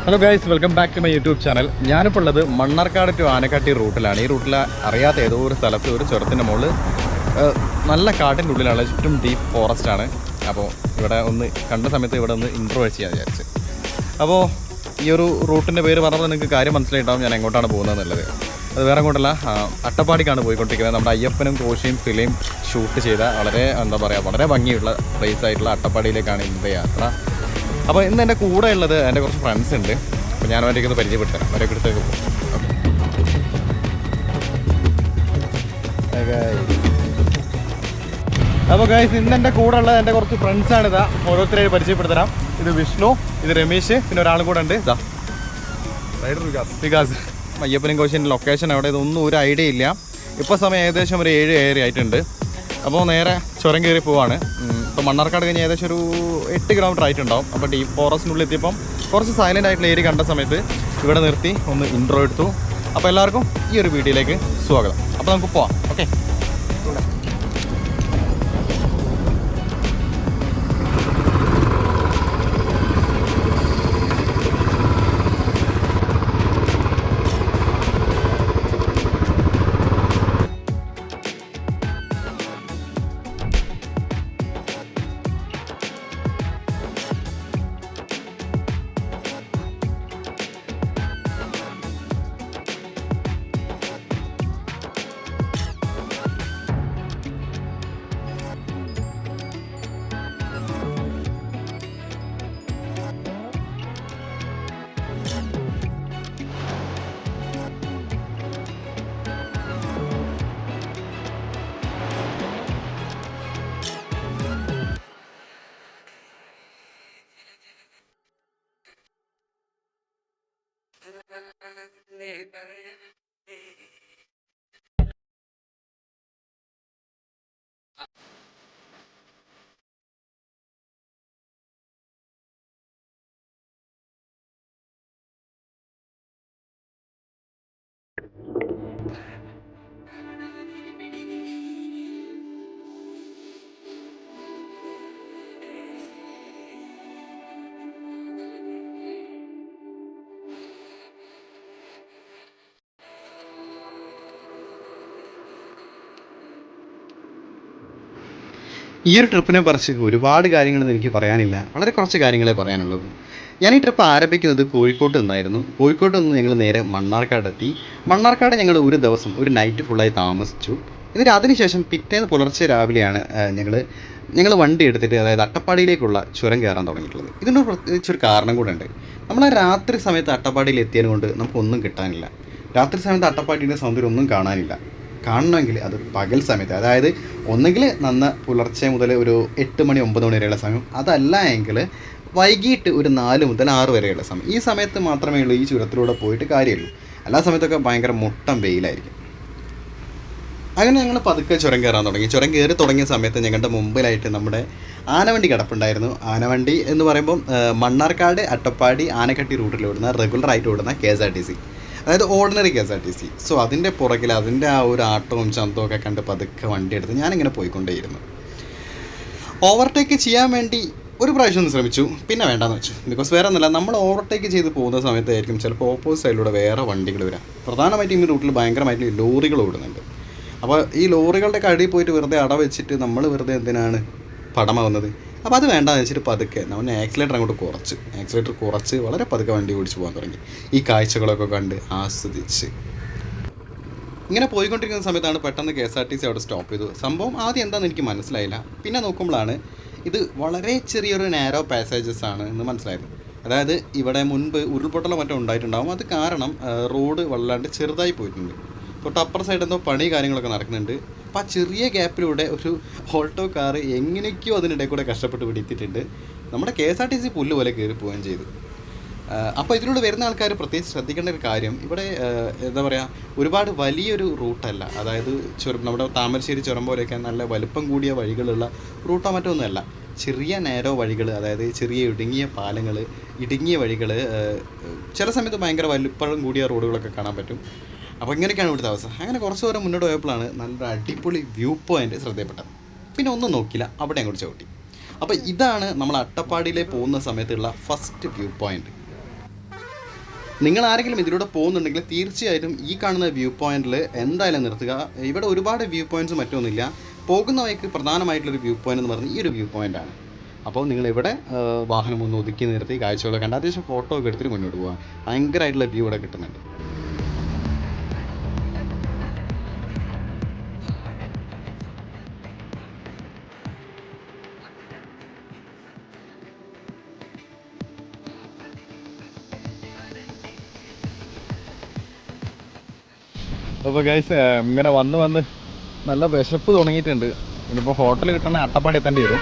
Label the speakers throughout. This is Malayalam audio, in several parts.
Speaker 1: Hello guys, welcome back to my YouTube channel. ഞാനിപ്പോൾ ഉള്ളത് മണ്ണാർക്കാട് ടു ആനക്കാട്ടി റൂട്ടിലാണ്. ഈ റൂട്ടിൽ അറിയാത്ത ഏതോ ഒരു സ്ഥലത്ത് ഒരു ചുരത്തിൻ്റെ മുകളിൽ നല്ല കാട്ടിൻ്റെ ഉള്ളിലാണ്, ചുറ്റും ഡീപ്പ് ഫോറസ്റ്റ് ആണ്. അപ്പോൾ ഇവിടെ ഒന്ന് കണ്ട സമയത്ത് ഇവിടെ ഒന്ന് ഇൻട്രോ ചെയ്യാൻ വിചാരിച്ച്. അപ്പോൾ ഈ ഒരു റൂട്ടിൻ്റെ പേര് പറഞ്ഞപ്പോൾ നിങ്ങൾക്ക് കാര്യം മനസ്സിലായിട്ടുണ്ടാവും ഞാൻ എങ്ങോട്ടാണ് പോകുന്നതെന്നുള്ളത്. അത് വേറെ അങ്ങോട്ടല്ല, അട്ടപ്പാടിക്കാണ് പോയിക്കൊണ്ടിരിക്കുന്നത്. നമ്മുടെ അയ്യപ്പനും കോശിയും ഫിലിം ഷൂട്ട് ചെയ്ത വളരെ ഭംഗിയുള്ള പ്ലേസ് ആയിട്ടുള്ള അട്ടപ്പാടിയിലേക്കാണ് ഇന്നത്തെ യാത്ര. അപ്പോൾ ഇന്ന് എൻ്റെ കൂടെ ഉള്ളത് എൻ്റെ കുറച്ച് ഫ്രണ്ട്സ് ഉണ്ട്. അപ്പോൾ ഞാൻ അവരേക്ക് ഒന്ന് പരിചയപ്പെടുത്തരാം. അവരൊക്കെ അടുത്തേക്ക് പോകും. അപ്പോൾ ഗൈസ്, ഇന്ന് എൻ്റെ കൂടെ ഉള്ളത് എൻ്റെ കുറച്ച് ഫ്രണ്ട്സാണിതാ. ഓരോരുത്തരെയും പരിചയപ്പെടുത്തരാം. ഇത് വിഷ്ണു, ഇത് രമേശ്, പിന്നെ ഒരാളും കൂടെ ഉണ്ട്, ഇതാ വികാസ്. അയ്യപ്പനും കോശിൻ്റെ ലൊക്കേഷൻ അവിടെ ഇതൊന്നും ഒരു ഐഡിയ ഇല്ല. ഇപ്പോൾ സമയം ഏകദേശം ഒരു 7 ആയിട്ടുണ്ട്. അപ്പോൾ നേരെ ചുരം കയറി പോവാണ്. ഇപ്പോൾ മണ്ണാർക്കാട് കഴിഞ്ഞ് ഏകദേശം ഒരു 8 കിലോമീറ്റർ ആയിട്ടുണ്ടാവും. അപ്പോൾ ഡീപ്പ് ഫോറസ്റ്റിനുള്ളിൽ എത്തിയപ്പം കുറച്ച് സൈലൻ്റ് ആയിട്ടുള്ള ഏരിയ കണ്ട സമയത്ത് ഇവിടെ നിർത്തി ഒന്ന് ഇൻട്രോ എടുത്തു. അപ്പോൾ എല്ലാവർക്കും ഈ ഒരു വീഡിയോയിലേക്ക് സ്വാഗതം. അപ്പോൾ നമുക്ക് പോവാം. ഓക്കെ.
Speaker 2: ഈ ഒരു ട്രിപ്പിനെ കുറിച്ച് ഒരുപാട് കാര്യങ്ങളൊന്നും എനിക്ക് പറയാനില്ല, വളരെ കുറച്ച് കാര്യങ്ങളെ പറയാനുള്ളൂ. ഞാൻ ഈ ട്രിപ്പ് ആരംഭിക്കുന്നത് കോഴിക്കോട്ട് നിന്നായിരുന്നു. കോഴിക്കോട്ട് നിന്ന് ഞങ്ങൾ നേരെ മണ്ണാർക്കാടെത്തി. മണ്ണാർക്കാട് ഞങ്ങൾ ഒരു ദിവസം ഒരു നൈറ്റ് ഫുള്ളായി താമസിച്ചു. എന്നിട്ട് അതിനുശേഷം പിറ്റേന്ന് പുലർച്ചെ രാവിലെയാണ് ഞങ്ങൾ വണ്ടി എടുത്തിട്ട്, അതായത് അട്ടപ്പാടിയിലേക്കുള്ള ചുരം കയറാൻ തുടങ്ങിയിട്ടുള്ളത്. ഇതിനൊരു പ്രത്യേകിച്ചൊരു കാരണം കൂടെ ഉണ്ട്. നമ്മൾ രാത്രി സമയത്ത് അട്ടപ്പാടിയിൽ എത്തിയതിന് കൊണ്ട് നമുക്കൊന്നും കിട്ടാനില്ല. രാത്രി സമയത്ത് അട്ടപ്പാടിയുടെ സൗന്ദര്യം ഒന്നും കാണാനില്ല. കാണണമെങ്കിൽ അത് പകൽ സമയത്ത്, അതായത് ഒന്നുകിൽ പുലർച്ചെ മുതൽ ഒരു 8 മണി 9 മണി വരെയുള്ള സമയം, അതല്ല എങ്കിൽ വൈകിട്ട് ഒരു 4 മുതൽ 6 വരെയുള്ള സമയം. ഈ സമയത്ത് മാത്രമേ ഉള്ളൂ ഈ ചുരത്തിലൂടെ പോയിട്ട് കാര്യമുള്ളൂ. എല്ലാ സമയത്തൊക്കെ ഭയങ്കര മുട്ടം വെയിലായിരിക്കും. അങ്ങനെ ഞങ്ങൾ പതുക്കെ ചുരം കയറാൻ തുടങ്ങി. ചുരം കയറി തുടങ്ങിയ സമയത്ത് ഞങ്ങളുടെ മുമ്പിലായിട്ട് നമ്മുടെ ആനവണ്ടി കിടപ്പുണ്ടായിരുന്നു. ആനവണ്ടി എന്ന് പറയുമ്പം മണ്ണാർക്കാട് അട്ടപ്പാടി ആനക്കട്ടി റൂട്ടിൽ ഓടുന്ന റെഗുലറായിട്ട് ഓടുന്ന KSRTC, അതായത് ഓർഡിനറി KSRTC. സോ അതിൻ്റെ പുറകിൽ അതിൻ്റെ ആ ഒരു ആട്ടവും ചന്തവും ഒക്കെ കണ്ട് പതുക്കെ വണ്ടി എടുത്ത് ഞാനിങ്ങനെ പോയിക്കൊണ്ടേയിരുന്നു. ഓവർടേക്ക് ചെയ്യാൻ വേണ്ടി ഒരു പ്രാവശ്യം ഒന്ന് ശ്രമിച്ചു, പിന്നെ വേണ്ടാന്ന് വെച്ചു. ബിക്കോസ് വേറെ ഒന്നുമില്ല, നമ്മൾ ഓവർടേക്ക് ചെയ്ത് പോകുന്ന സമയത്തായിരിക്കും ചിലപ്പോൾ ഓപ്പോസിറ്റ് സൈഡിലൂടെ വേറെ വണ്ടികൾ വരാം. പ്രധാനമായിട്ടും ഈ റൂട്ടിൽ ഭയങ്കരമായിട്ട് ലോറികൾ ഓടുന്നുണ്ട്. അപ്പോൾ ഈ ലോറികളുടെ അടിയിൽ പോയിട്ട് വെറുതെ വെച്ചിട്ട് നമ്മൾ വെറുതെ എന്തിനാണ് പടമാവുന്നത്? അപ്പോൾ അത് വേണ്ടാന്ന് വെച്ചിട്ട് പതുക്കെ നമ്മൾ ആക്സിലേറ്റർ കുറച്ച് വളരെ പതുക്കെ വണ്ടി ഓടിച്ച് പോകാൻ തുടങ്ങി. ഈ കാഴ്ചകളൊക്കെ കണ്ട് ആസ്വദിച്ച് ഇങ്ങനെ പോയിക്കൊണ്ടിരിക്കുന്ന സമയത്താണ് പെട്ടെന്ന് KSRTC അവിടെ സ്റ്റോപ്പ് ചെയ്തു. സംഭവം ആദ്യം എന്താണെന്ന് എനിക്ക് മനസ്സിലായില്ല. പിന്നെ നോക്കുമ്പോഴാണ് ഇത് വളരെ ചെറിയൊരു നാരോ പാസേജസ് ആണ് എന്ന് മനസ്സിലായത്. അതായത് ഇവിടെ മുൻപ് ഉരുൾപൊട്ടലോ മറ്റോ ഉണ്ടായിട്ടുണ്ടാകും. അത് കാരണം റോഡ് വല്ലാണ്ട് ചെറുതായി പോയിട്ടുണ്ട്. തൊട്ടപ്പുറ സൈഡ് എന്തോ പണി കാര്യങ്ങളൊക്കെ നടക്കുന്നുണ്ട്. അപ്പോൾ ആ ചെറിയ ഗ്യാപ്പിലൂടെ ഒരു ഓൾട്ടോ കാറ് എങ്ങനെയൊക്കെയോ അതിനിടയിൽ കൂടെ കഷ്ടപ്പെട്ട് പിടിത്തിട്ടുണ്ട്. നമ്മുടെ KSRTC പുല്ല് പോലെ കയറി പോവുകയും ചെയ്തു. അപ്പോൾ ഇതിലൂടെ വരുന്ന ആൾക്കാർ പ്രത്യേകിച്ച് ശ്രദ്ധിക്കേണ്ട ഒരു കാര്യം, ഇവിടെ എന്താ പറയുക, ഒരുപാട് വലിയൊരു റൂട്ടല്ല. അതായത് നമ്മുടെ താമരശ്ശേരി ചുരം പോലെയൊക്കെ നല്ല വലുപ്പം കൂടിയ വഴികളുള്ള റൂട്ടോ മറ്റൊന്നുമല്ല. ചെറിയ നാരോ വഴികൾ, അതായത് ചെറിയ ഇടുങ്ങിയ പാലങ്ങൾ, ഇടുങ്ങിയ വഴികൾ, ചില സമയത്ത് ഭയങ്കര വലുപ്പം കൂടിയ റോഡുകളൊക്കെ കാണാൻ പറ്റും. അപ്പോൾ ഇങ്ങനെയൊക്കെയാണ് ഇവിടുത്തെ അവസ്ഥ. അങ്ങനെ കുറച്ച് ദൂരം മുന്നോട്ട് പോയപ്പോഴാണ് നല്ലൊരു അടിപൊളി വ്യൂ പോയിൻ്റ് ശ്രദ്ധയപ്പെട്ടത്. പിന്നെ ഒന്നും നോക്കില്ല, അവിടെ അങ്ങോട്ട് ചവിട്ടി. അപ്പോൾ ഇതാണ് നമ്മൾ അട്ടപ്പാടിയിലേക്ക് പോകുന്ന സമയത്തുള്ള ഫസ്റ്റ് വ്യൂ പോയിൻ്റ്. നിങ്ങൾ ആരെങ്കിലും ഇതിലൂടെ പോകുന്നുണ്ടെങ്കിൽ തീർച്ചയായിട്ടും ഈ കാണുന്ന വ്യൂ പോയിന്റിൽ എന്തായാലും നിർത്തുക. ഇവിടെ ഒരുപാട് വ്യൂ പോയിന്റ്സ് മറ്റൊന്നുമില്ല. പോകുന്ന വഴിക്ക് പ്രധാനമായിട്ടുള്ളൊരു വ്യൂ പോയിന്റ് എന്ന് പറഞ്ഞാൽ ഈ ഒരു വ്യൂ പോയിന്റാണ്. അപ്പോൾ നിങ്ങളിവിടെ വാഹനം ഒന്ന് ഒതുക്കി നിർത്തി കാഴ്ചകളൊക്കെ കണ്ട് അത്യാവശ്യം ഫോട്ടോ ഒക്കെ എടുത്തിട്ട് മുന്നോട്ട് പോകാം. ഭയങ്കരമായിട്ടുള്ള വ്യൂ ഇവിടെ കിട്ടുന്നുണ്ട്.
Speaker 1: അപ്പോൾ ഗൈസ് ഇങ്ങനെ വന്ന് നല്ല വിശപ്പ് തുടങ്ങിയിട്ടുണ്ട്. ഇനിയിപ്പോൾ ഹോട്ടൽ കിട്ടണ അട്ടപ്പാടി എത്തേണ്ടി വരും.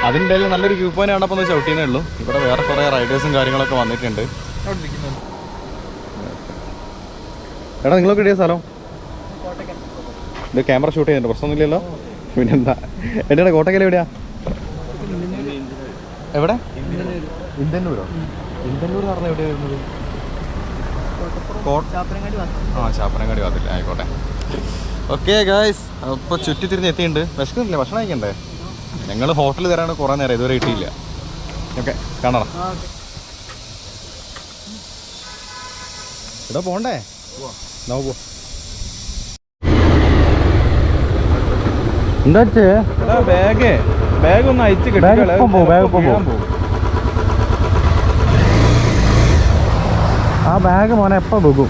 Speaker 1: അതിൻ്റെ ഇടയിൽ നല്ലൊരു വ്യൂ പോയിന്റ് കണ്ടപ്പോൾ ഒന്ന് ചവിട്ടിയേ ഉള്ളൂ. ഇവിടെ വേറെ കുറേ റൈഡേഴ്സും കാര്യങ്ങളൊക്കെ വന്നിട്ടുണ്ട്. എടാ നിങ്ങളൊക്കെ ഇടിയ സ്ഥലം ഇത് ക്യാമറ ഷൂട്ട് ചെയ്യുന്നുണ്ട്, പ്രശ്നമൊന്നുമില്ലല്ലോ. പിന്നെന്താ എൻ്റെ കോട്ടക്കൽ എവിടെയാ? എവിടെ? ഇന്ത്യന്നൂരോ? ഇന്ത്യന്നൂർ പറഞ്ഞാൽ എവിടെയാണ് വരുന്നത്? ചാപ്പനങ്ങാടി ഭാഗത്തില്ല. ആയിക്കോട്ടെ. ഓക്കെ ഗായ്സ്, അപ്പോൾ ചുറ്റിത്തിരിഞ്ഞ് എത്തിയിട്ടുണ്ട്. വിശക്കുന്നില്ലേ? ഭക്ഷണം കഴിക്കണ്ടേ? ഞങ്ങൾ ഹോട്ടലിൽ തരാണ് കുറേ നേരം, ഇതുവരെ കിട്ടിയില്ല. ഓക്കെ കാണാം. ഇവിടെ പോണ്ടേ? പോ. എന്താ ബാഗ് ഒന്ന് അയച്ച് കിട്ടും. ആ ബാഗ് മോനെ എപ്പോൾ പോകും?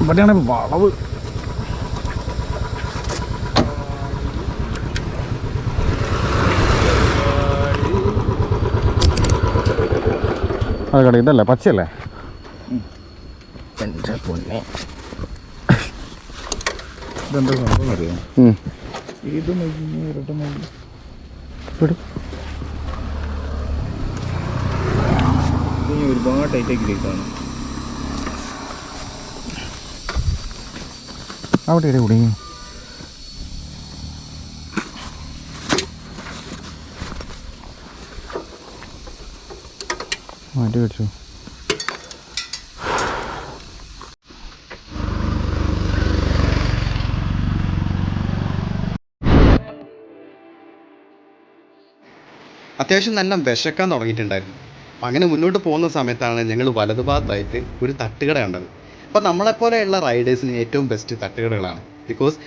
Speaker 1: ഇവിടെയാണ് വളവ്. അത് കട ഇതല്ലേ, പച്ചയല്ലേ? എൻ്റെ പൊന്നെ, ഇതെന്താ സംഭവം അറിയാം? ഇത് ഒരുപാട് ടൈറ്റാക്കി കഴിക്കാണ്. അവിടെ ഇവിടെ കുടുങ്ങി. മാറ്റി വെച്ചു.
Speaker 2: അത്യാവശ്യം നല്ല വിശക്കാൻ തുടങ്ങിയിട്ടുണ്ടായിരുന്നു. അങ്ങനെ മുന്നോട്ട് പോകുന്ന സമയത്താണ് ഞങ്ങൾ വലതുഭാഗത്തായിട്ട് ഒരു തട്ടുകട കണ്ടത്. അപ്പോൾ നമ്മളെപ്പോലെയുള്ള റൈഡേഴ്സിന് ഏറ്റവും ബെസ്റ്റ് തട്ടുകടകളാണ്. ബിക്കോസ്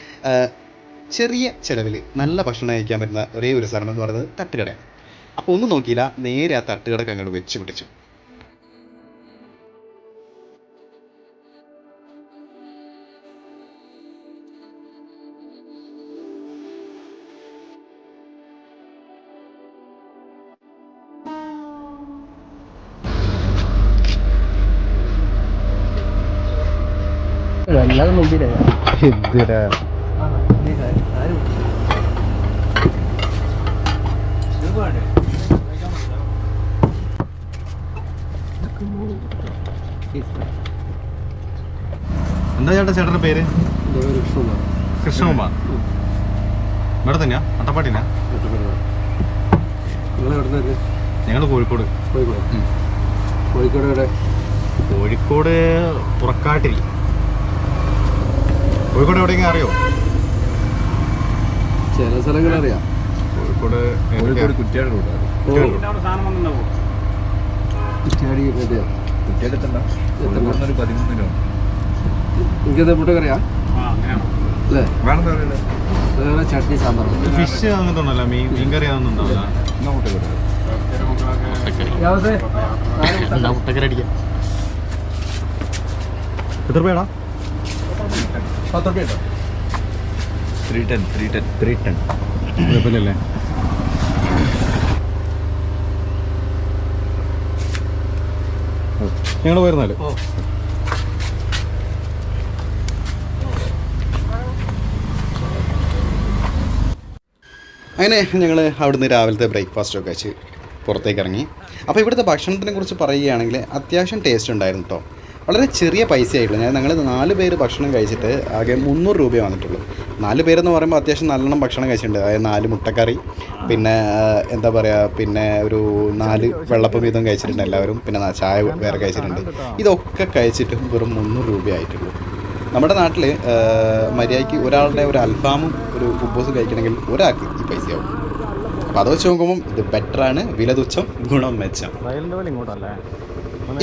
Speaker 2: ചെറിയ ചിലവിൽ നല്ല ഭക്ഷണം കഴിക്കാൻ പറ്റുന്ന ഒരേ ഒരു സ്ഥലം എന്ന് പറയുന്നത് തട്ടുകടയാണ്. അപ്പോൾ ഒന്നും നോക്കിയില്ല, നേരെ ആ തട്ടുകടക്ക് അങ്ങോട്ട് വെച്ച് പിടിച്ചു.
Speaker 3: വല്ലാതെ മുമ്പിലേ
Speaker 1: എന്തിനാ എന്താ ചേട്ടൻ്റെ പേര്? കൃഷ്ണകുമാർ. ഇവിടെ തന്നെയാ? അട്ടപ്പാടിനാ? ഞങ്ങൾ കോഴിക്കോട്. കോഴിക്കോട് പുറക്കാട്ടിരി. കോഴിക്കോട് എവിടെയെങ്കിലും അറിയോ?
Speaker 3: ചില സ്ഥലങ്ങൾ അറിയാം.
Speaker 1: കോഴിക്കോട് കുറ്റ്യാടി റൂട്ടാണ്.
Speaker 3: കുറ്റ്യാടി
Speaker 1: ഒരു 13
Speaker 3: എനിക്കത് മുട്ടക്കറിയാം അല്ലേ? ചട്നി സാമ്പാർ
Speaker 1: ഫിഷ് അങ്ങനത്തെ ഉണ്ടല്ലോ, മീൻ കറി അതൊന്നും ഉണ്ടാവില്ല. മുട്ടക്കറി അടിക്കാം. എത്ര രൂപയാടാ? 10 രൂപ. 310 കുഴപ്പമില്ലല്ലേ? ഞങ്ങൾ പോയിരുന്നാല്
Speaker 2: അങ്ങനെ ഞങ്ങൾ അവിടുന്ന് രാവിലത്തെ ബ്രേക്ക്ഫാസ്റ്റൊക്കെ കഴിച്ച് പുറത്തേക്ക് ഇറങ്ങി. അപ്പോൾ ഇവിടുത്തെ ഭക്ഷണത്തിനെ കുറിച്ച് പറയുകയാണെങ്കിൽ അത്യാവശ്യം ടേസ്റ്റ് ഉണ്ടായിരുന്നു കേട്ടോ. വളരെ ചെറിയ പൈസയായിട്ടുള്ളൂ. ഞങ്ങൾ 4 പേര് ഭക്ഷണം കഴിച്ചിട്ട് ആകെ 300 രൂപയെ വന്നിട്ടുള്ളൂ. 4 പേരെന്ന് പറയുമ്പോൾ അത്യാവശ്യം നല്ലോണം ഭക്ഷണം കഴിച്ചിട്ടുണ്ട്. അതായത് 4 മുട്ടക്കറി, പിന്നെ എന്താ പറയുക, പിന്നെ ഒരു 4 വെള്ളപ്പം വീതം കഴിച്ചിട്ടുണ്ട് എല്ലാവരും, പിന്നെ ചായ വേറെ കഴിച്ചിട്ടുണ്ട്. ഇതൊക്കെ കഴിച്ചിട്ട് വെറും 300 രൂപയായിട്ടുള്ളൂ. നമ്മുടെ നാട്ടിൽ മര്യാദയ്ക്ക് ഒരാളുടെ ഒരു അൽഫാമും ഒരു കുബൂസും കഴിക്കണമെങ്കിൽ ഒരാൾക്ക് ഈ പൈസയാവും. അപ്പോൾ അത് വെച്ച് നോക്കുമ്പം ഇത് ബെറ്ററാണ്, വില തുച്ഛം ഗുണം മെച്ചം.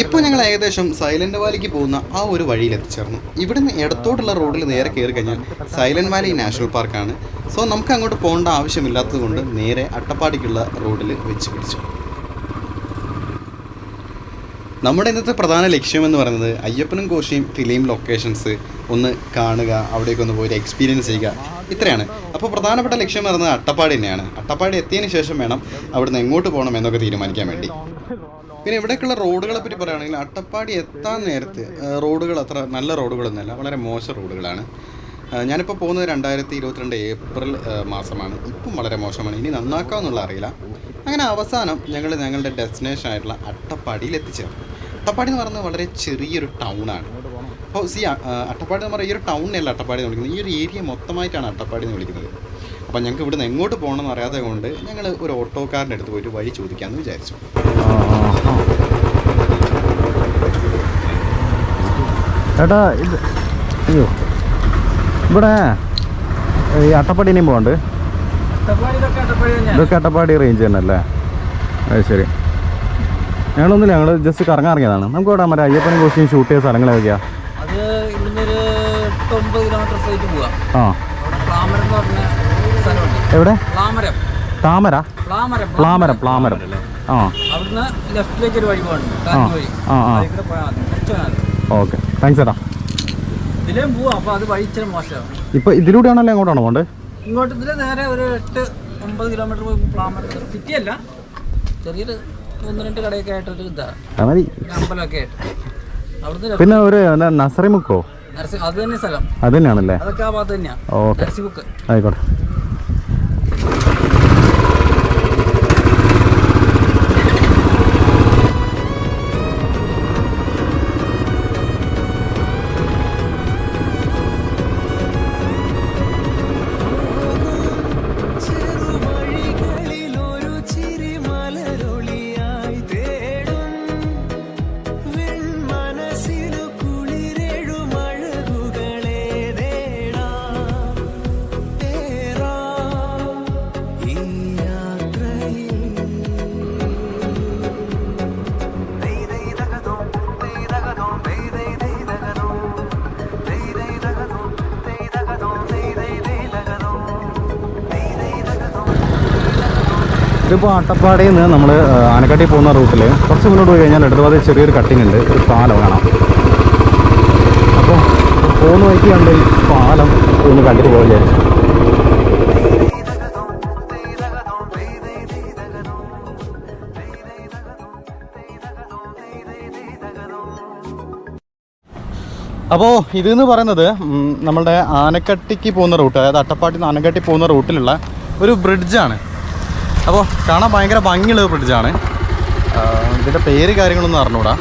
Speaker 2: ഇപ്പോൾ ഞങ്ങൾ ഏകദേശം സൈലൻറ്റ് വാലിക്ക് പോകുന്ന ആ ഒരു വഴിയിൽ എത്തിച്ചേർന്നു. ഇവിടുന്ന് ഇടത്തോട്ടുള്ള റോഡിൽ നേരെ കയറി കഴിഞ്ഞാൽ സൈലൻറ്റ് വാലി നാഷണൽ പാർക്കാണ്. സോ നമുക്ക് അങ്ങോട്ട് പോകേണ്ട ആവശ്യമില്ലാത്തത് കൊണ്ട് നേരെ അട്ടപ്പാടിക്കുള്ള റോഡിൽ വെച്ച് പിടിച്ചു. നമ്മുടെ ഇന്നത്തെ പ്രധാന ലക്ഷ്യമെന്ന് പറയുന്നത് അയ്യപ്പനും കോശിയും ഫിലിം ലൊക്കേഷൻസ് ഒന്ന് കാണുക, അവിടേക്ക് ഒന്ന് പോയി എക്സ്പീരിയൻസ് ചെയ്യുക, ഇത്രയാണ്. അപ്പോൾ പ്രധാനപ്പെട്ട ലക്ഷ്യം എന്ന് പറയുന്നത് അട്ടപ്പാടി തന്നെയാണ്. അട്ടപ്പാടി എത്തിയതിന് ശേഷം വേണം അവിടുന്ന് എങ്ങോട്ട് പോകണം എന്നൊക്കെ തീരുമാനിക്കാൻ വേണ്ടി. പിന്നെ ഇവിടേക്കുള്ള റോഡുകളെ പറ്റി പറയുകയാണെങ്കിൽ അട്ടപ്പാടി എത്താൻ നേരത്ത് റോഡുകൾ അത്ര നല്ല റോഡുകളൊന്നുമല്ല, വളരെ മോശം റോഡുകളാണ്. ഞാനിപ്പോൾ പോകുന്നത് 2022 ഏപ്രിൽ മാസമാണ്. ഇപ്പം വളരെ മോശമാണ്, ഇനി നന്നാക്കാമെന്നുള്ള അറിയില്ല. അങ്ങനെ അവസാനം ഞങ്ങൾ ഞങ്ങളുടെ ഡെസ്റ്റിനേഷൻ ആയിട്ടുള്ള അട്ടപ്പാടിയിൽ എത്തിച്ചേർന്നു. അട്ടപ്പാടി എന്ന് പറയുന്നത് വളരെ ചെറിയൊരു ടൗണാണ്. അപ്പോൾ അട്ടപ്പാടി എന്ന് പറയുന്ന ഈ ഒരു ടൗണിനല്ല അട്ടപ്പാടി എന്ന് വിളിക്കുന്നത്, ഈ ഒരു ഏരിയ മൊത്തമായിട്ടാണ് അട്ടപ്പാടി എന്ന് വിളിക്കുന്നത്. അപ്പോൾ ഞങ്ങൾക്ക് ഇവിടുന്ന് എങ്ങോട്ട് പോകണമെന്ന് അറിയാതെ കൊണ്ട് ഞങ്ങൾ ഒരു ഓട്ടോക്കാരൻ്റെ അടുത്ത് പോയിട്ട് വഴി ചോദിക്കാമെന്ന് വിചാരിച്ചു.
Speaker 1: ചേട്ടാ ഇത് അയ്യോ ഇവിടെ ഈ അട്ടപ്പാടി ഇനിയും പോകണ്ട്? ഇതൊക്കെ അട്ടപ്പാടി റേഞ്ച് തന്നെ അല്ലേ? അത് ശരി. ഞങ്ങളൊന്നുമില്ല, ഞങ്ങൾ ജസ്റ്റ് കറങ്ങാൻ ഇറങ്ങിയതാണ്. നമുക്ക് ഇവിടെ മറ്റേ അയ്യപ്പനും കോശിയും ഷൂട്ട് ചെയ്ത സ്ഥലങ്ങൾ ഏതൊക്കെയാ?
Speaker 4: അത് ഇവിടുന്ന് ഒരു 8-9 കിലോമീറ്റർ സ്ട്രേറ്റ് പോവാം.
Speaker 1: ആ,
Speaker 4: പ്ലാമരം എന്ന് പറഞ്ഞ സ്ഥലമുണ്ട്.
Speaker 1: എവിടെ?
Speaker 4: പ്ലാമരം.
Speaker 1: താമര? പ്ലാമരം. ആ,
Speaker 4: അവിടുന്ന് ലെഫ്റ്റിലേക്ക് ഒരു വഴി പോകുന്നുണ്ട്, വഴി.
Speaker 1: ഓക്കെ, താങ്ക്സ് ചേട്ടാ.
Speaker 4: ഇതിലേയും പോവാം. അപ്പോൾ അത് വഴി ഇച്ചിരി മോശമാണ്.
Speaker 1: ഇപ്പോൾ ഇതിലൂടെയാണല്ലോ എങ്ങോട്ടാണോ പോകേണ്ടത്?
Speaker 4: ഇങ്ങോട്ട് ഇതിൽ നേരെ ഒരു 8-9 കിലോമീറ്റർ പോയി പ്ലാമരം. സിറ്റി അല്ല, ചെറിയൊരു 1-2 കടയൊക്കെ ആയിട്ടൊരു ഇതാണ്, അമ്പലമൊക്കെ ആയിട്ട്. അവിടുന്ന്
Speaker 1: പിന്നെ ഒരു നസറിമുക്കോ?
Speaker 4: അത് തന്നെ സ്ഥലം,
Speaker 1: അത് തന്നെയാണല്ലേ?
Speaker 4: അതൊക്കെ ആ ഭാഗത്ത് തന്നെയാണ്.
Speaker 1: ഓക്കെ,
Speaker 4: നരസിമുക്ക്.
Speaker 1: ആയിക്കോട്ടെ. ഇതിപ്പോൾ അട്ടപ്പാടിയിൽ നിന്ന് നമ്മൾ ആനക്കാട്ടി പോകുന്ന റൂട്ടിൽ കുറച്ച് മുന്നോട്ട് പോയി കഴിഞ്ഞാൽ ഇടതുപാതി ചെറിയൊരു കട്ടിങ് ഉണ്ട്, ഒരു പാലം കാണാം. അപ്പോൾ പോകുന്ന വഴിക്ക് കണ്ട് ഈ പാലം ഒന്ന് കണ്ടിട്ട് പോകാൻ വിചാരിച്ചു. അപ്പോൾ ഇതെന്ന് പറയുന്നത് നമ്മളുടെ ആനക്കട്ടിക്ക് പോകുന്ന റൂട്ട്, അതായത് അട്ടപ്പാടിയിൽ നിന്ന് ആനക്കട്ടി പോകുന്ന റൂട്ടിലുള്ള ഒരു ബ്രിഡ്ജാണ്. അപ്പോൾ കാണാൻ ഭയങ്കര ഭംഗിയുള്ള ബ്രിഡ്ജാണ്. ഇതിൻ്റെ പേര് കാര്യങ്ങളൊന്നും അറിഞ്ഞൂടാ.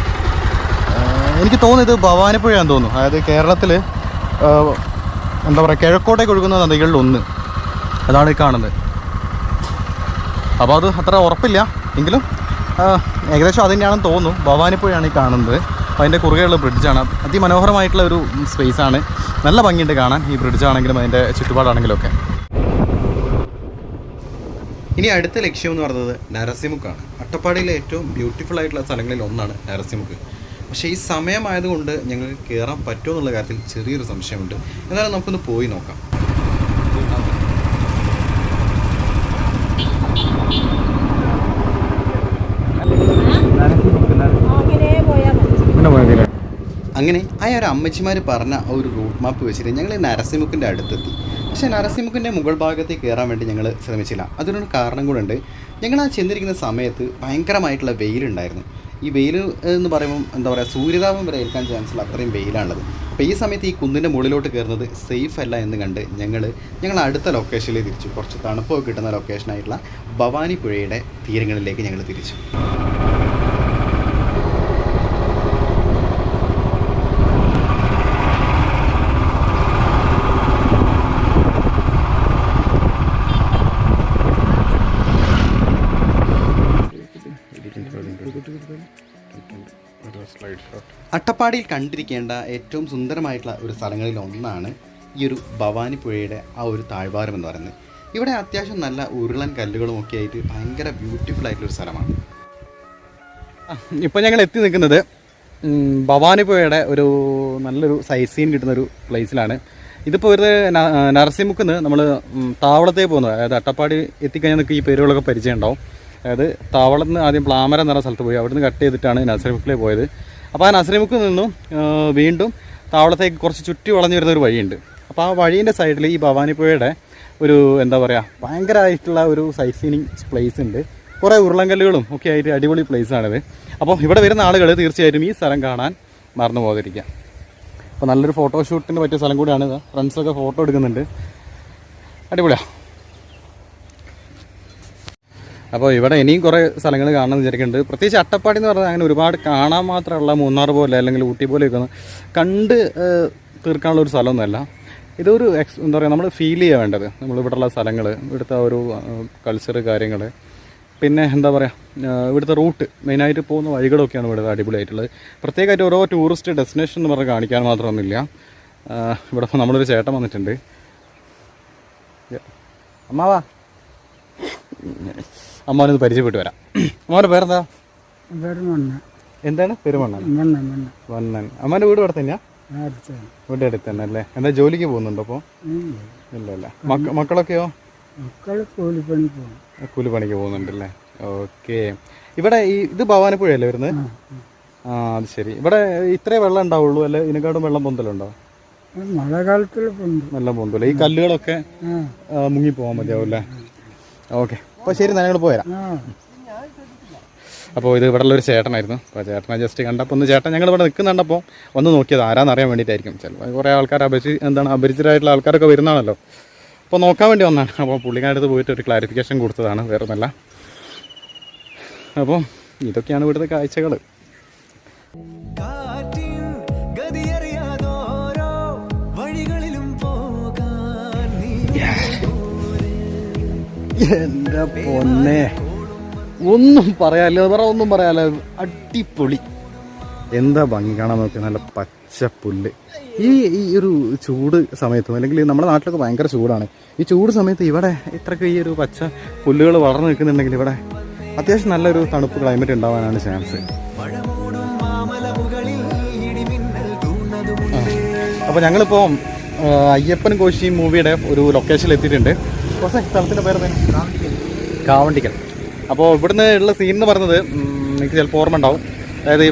Speaker 1: എനിക്ക് തോന്നുന്നത് ഇത് ഭവാനിപ്പുഴയാണെന്ന് തോന്നുന്നു. അതായത് കേരളത്തിൽ എന്താ പറയുക, കിഴക്കോട്ടേക്ക് ഒഴുകുന്ന നദികളിലൊന്ന് അതാണ് ഈ കാണുന്നത്. അപ്പോൾ അത് അത്ര ഉറപ്പില്ല, എങ്കിലും ഏകദേശം അതിൻ്റെയാണെന്ന് തോന്നുന്നു. ഭവാനിപ്പുഴയാണ് ഈ കാണുന്നത്. അപ്പോൾ അതിൻ്റെ കുറുകെയുള്ള ബ്രിഡ്ജാണ്. അതിമനോഹരമായിട്ടുള്ള ഒരു സ്പേസാണ്, നല്ല ഭംഗിയുണ്ട് കാണാൻ, ഈ ബ്രിഡ്ജാണെങ്കിലും അതിൻ്റെ ചുറ്റുപാടാണെങ്കിലും ഒക്കെ.
Speaker 2: ഇനി അടുത്ത ലക്ഷ്യം എന്ന് പറയുന്നത് നരസിമുക്കാണ്. അട്ടപ്പാടിയിലെ ഏറ്റവും ബ്യൂട്ടിഫുൾ ആയിട്ടുള്ള സ്ഥലങ്ങളിൽ ഒന്നാണ് നരസിമുക്ക്. പക്ഷേ ഈ സമയമായതുകൊണ്ട് ഞങ്ങൾക്ക് കയറാൻ പറ്റുമോ എന്നുള്ള കാര്യത്തിൽ ചെറിയൊരു സംശയമുണ്ട്. എന്നാലും നമുക്കൊന്ന് പോയി നോക്കാം. അങ്ങനെ ആ ഒരു അമ്മച്ചിമാർ പറഞ്ഞ ആ ഒരു റൂട്ട് മാപ്പ് വെച്ചിട്ട് ഞങ്ങൾ നരസിമുക്കിൻ്റെ അടുത്തെത്തി. പക്ഷേ നരസിമുക്കിൻ്റെ മുകൾ ഭാഗത്തേക്ക് കയറാൻ വേണ്ടി ഞങ്ങൾ ശ്രമിച്ചില്ല. അതിനൊരു കാരണം കൂടെ ഉണ്ട്. ഞങ്ങൾ ആ ചെന്നിരിക്കുന്ന സമയത്ത് ഭയങ്കരമായിട്ടുള്ള വെയിലുണ്ടായിരുന്നു. ഈ വെയിൽ എന്ന് പറയുമ്പം എന്താ പറയുക, സൂര്യതാപം വരെ ഏൽക്കാൻ ചാൻസുള്ള അത്രയും വെയിലാണുള്ളത്. അപ്പോൾ ഈ സമയത്ത് ഈ കുന്നിൻ്റെ മുകളിലോട്ട് കയറുന്നത് സേഫ് അല്ല എന്ന് കണ്ട് ഞങ്ങൾ അടുത്ത ലൊക്കേഷനിലേക്ക് തിരിച്ചു. കുറച്ച് തണുപ്പൊക്കെ കിട്ടുന്ന ലൊക്കേഷനായിട്ടുള്ള ഭവാനിപ്പുഴയുടെ തീരങ്ങളിലേക്ക് ഞങ്ങൾ തിരിച്ചു. അട്ടപ്പാടിയിൽ കണ്ടിരിക്കേണ്ട ഏറ്റവും സുന്ദരമായിട്ടുള്ള ഒരു സ്ഥലങ്ങളിൽ ഒന്നാണ് ഈ ഒരു ഭവാനിപ്പുഴയുടെ ആ ഒരു താഴ്വാരം എന്ന് പറയുന്നത്. ഇവിടെ അത്യാവശ്യം നല്ല ഉരുളൻ കല്ലുകളും ഒക്കെ ആയിട്ട് ഭയങ്കര ബ്യൂട്ടിഫുൾ ആയിട്ടുള്ളൊരു സ്ഥലമാണ്.
Speaker 1: ഇപ്പോൾ ഞങ്ങൾ എത്തി നിൽക്കുന്നത് ഭവാനിപ്പുഴയുടെ ഒരു നല്ലൊരു സൈറ്റ് സീൻ കിട്ടുന്നൊരു പ്ലേസിലാണ്. ഇതിപ്പോൾ ഒരു നരസിംഹക്കുന്ന് നമ്മൾ താവളത്തേക്ക് പോകുന്നത്, അതായത് അട്ടപ്പാടി എത്തിക്കഴിഞ്ഞാൽ നിങ്ങൾക്ക് ഈ പേരുകളൊക്കെ പരിചയം ഉണ്ടാവും. അതായത് താവളത്ത് നിന്ന് ആദ്യം പ്ലാമര എന്ന് പറഞ്ഞ സ്ഥലത്ത് പോയി അവിടുന്ന് കട്ട് ചെയ്തിട്ടാണ് നരസിംഹക്കിലേക്ക് പോയത്. അപ്പോൾ ആ നരസിംഹക്കിൽ നിന്നും വീണ്ടും താവളത്തേക്ക് കുറച്ച് ചുറ്റി വളഞ്ഞു വരുന്ന ഒരു വഴിയുണ്ട്. അപ്പോൾ ആ വഴീൻ്റെ സൈഡിൽ ഈ ഭവാനിപ്പുഴയുടെ ഒരു എന്താ പറയുക ഭയങ്കരമായിട്ടുള്ള ഒരു സൈറ്റ് സീനിങ് പ്ലേസ് ഉണ്ട്. കുറേ ഉരുളങ്കല്ലുകളും ഒക്കെ ആയിട്ട് അടിപൊളി പ്ലേസാണിത്. അപ്പോൾ ഇവിടെ വരുന്ന ആളുകൾ തീർച്ചയായിട്ടും ഈ സ്ഥലം കാണാൻ മറന്നു പോകാതിരിക്കുക. അപ്പോൾ നല്ലൊരു ഫോട്ടോഷൂട്ടിന് പറ്റിയ സ്ഥലം കൂടിയാണ്. ഫ്രണ്ട്സൊക്കെ ഫോട്ടോ എടുക്കുന്നുണ്ട്, അടിപൊളിയാണ്. അപ്പോൾ ഇവിടെ ഇനിയും കുറേ സ്ഥലങ്ങൾ കാണാമെന്ന് വിചാരിക്കുന്നുണ്ട്. പ്രത്യേകിച്ച് അട്ടപ്പാടി എന്ന് പറഞ്ഞാൽ അങ്ങനെ ഒരുപാട് കാണാൻ മാത്രമുള്ള മൂന്നാർ പോലെ അല്ലെങ്കിൽ ഊട്ടി പോലെയൊക്കെ ഒന്ന് കണ്ട് തീർക്കാനുള്ള ഒരു സ്ഥലമൊന്നുമല്ല. ഇതൊരു എന്താ പറയുക നമ്മൾ ഫീൽ ചെയ്യുക വേണ്ടത് നമ്മളിവിടെയുള്ള സ്ഥലങ്ങൾ, ഇവിടുത്തെ ഒരു കൾച്ചർ കാര്യങ്ങൾ, പിന്നെ എന്താ പറയുക ഇവിടുത്തെ റൂട്ട് മെയിനായിട്ട് പോകുന്ന വഴികളൊക്കെയാണ് ഇവിടുത്തെ അടിപൊളിയായിട്ടുള്ളത്. പ്രത്യേകമായിട്ട് ഓരോ ടൂറിസ്റ്റ് ഡെസ്റ്റിനേഷൻ എന്ന് പറഞ്ഞ് കാണിക്കാൻ മാത്രമൊന്നുമില്ല. ഇവിടെ നമ്മളൊരു ചേട്ടൻ വന്നിട്ടുണ്ട്. അമ്മാവാ, അമ്മാവനൊന്ന് പരിചയപ്പെട്ട് വരാം. അമ്മാവൻ്റെ പേരെന്താ? എന്താണ്? പെരുമണ്ണൻ. വണ്ണൻ. അമ്മാൻ്റെ വീട് ഇവിടെ തന്നെയാ? വീട് അടുത്ത് തന്നെ അല്ലേ? എന്താ ജോലിക്ക് പോകുന്നുണ്ടോ അപ്പോൾ? ഇല്ലല്ല. മക്കളൊക്കെയോ? കൂലിപ്പണിക്ക് പോകുന്നുണ്ടല്ലേ? ഓക്കെ. ഇവിടെ ഇത് ഭവാനിപ്പുഴയല്ലേ വരുന്നത്? ആ, അത് ശരി. ഇവിടെ ഇത്രേ വെള്ളം ഉണ്ടാവുള്ളൂ അല്ലേ? ഇതിനെക്കാട്ടും വെള്ളം പൊന്തലുണ്ടോ?
Speaker 3: മഴക്കാലത്തിൽ
Speaker 1: വെള്ളം പൊന്തല്ലോ. ഈ കല്ലുകളൊക്കെ മുങ്ങി പോകാൻ മതിയാവും അല്ലേ? ഓക്കെ, അപ്പോൾ ശരി, ഞങ്ങൾ പോരാം. അപ്പോൾ ഇത് ഇവിടെ ഉള്ളൊരു ചേട്ടനായിരുന്നു. അപ്പോൾ ചേട്ടനെ ജസ്റ്റ് കണ്ടപ്പോൾ ഒന്ന് ചേട്ടൻ ഞങ്ങൾ ഇവിടെ നിൽക്കുന്നുണ്ടപ്പോൾ ഒന്ന് നോക്കിയത് ആരാന്നറിയാൻ വേണ്ടിയിട്ടായിരിക്കും. ചിലപ്പോൾ കുറേ ആൾക്കാർ അപരിചിതരായിട്ടുള്ള ആൾക്കാരൊക്കെ വരുന്നതാണല്ലോ. അപ്പോൾ നോക്കാൻ വേണ്ടി വന്നതാണ്. അപ്പോൾ പുള്ളിക്കാരടുത്ത് പോയിട്ട് ഒരു ക്ലാരിഫിക്കേഷൻ കൊടുത്തതാണ്, വേറെ ഒന്നല്ല. അപ്പോൾ ഇതൊക്കെയാണ് ഇവിടുത്തെ കാഴ്ചകൾ. എൻ്റെ പൊന്നെ, ഒന്നും പറയാല്ലോ, വേറെ ഒന്നും പറയാല്ലോ. അടിപൊളി, എന്താ ഭംഗി കാണാൻ നോക്കി. നല്ല പച്ച പുല്ല്. ഈ ഒരു ചൂട് സമയത്തും അല്ലെങ്കിൽ നമ്മുടെ നാട്ടിലൊക്കെ ഭയങ്കര ചൂടാണ്. ഈ ചൂട് സമയത്ത് ഇവിടെ ഇത്രയ്ക്ക് ഈ ഒരു പച്ച പുല്ലുകൾ വളർന്നു നിൽക്കുന്നുണ്ടെങ്കിൽ ഇവിടെ അത്യാവശ്യം നല്ലൊരു തണുപ്പ് ക്ലൈമറ്റ് ഉണ്ടാവാനാണ് ചാൻസ്. അപ്പോൾ ഞങ്ങളിപ്പോൾ അയ്യപ്പൻ കോശി മൂവിയുടെ ഒരു ലൊക്കേഷനിൽ എത്തിയിട്ടുണ്ട്. കുറച്ച് സ്ഥലത്തിൻ്റെ പേര് കാവണ്ടിക്കൽ. അപ്പോൾ ഇവിടുന്ന് ഉള്ള സീൻ എന്ന് പറയുന്നത് എനിക്ക് ചിലപ്പോൾ ഓർമ്മ ഉണ്ടാവും. അതായത്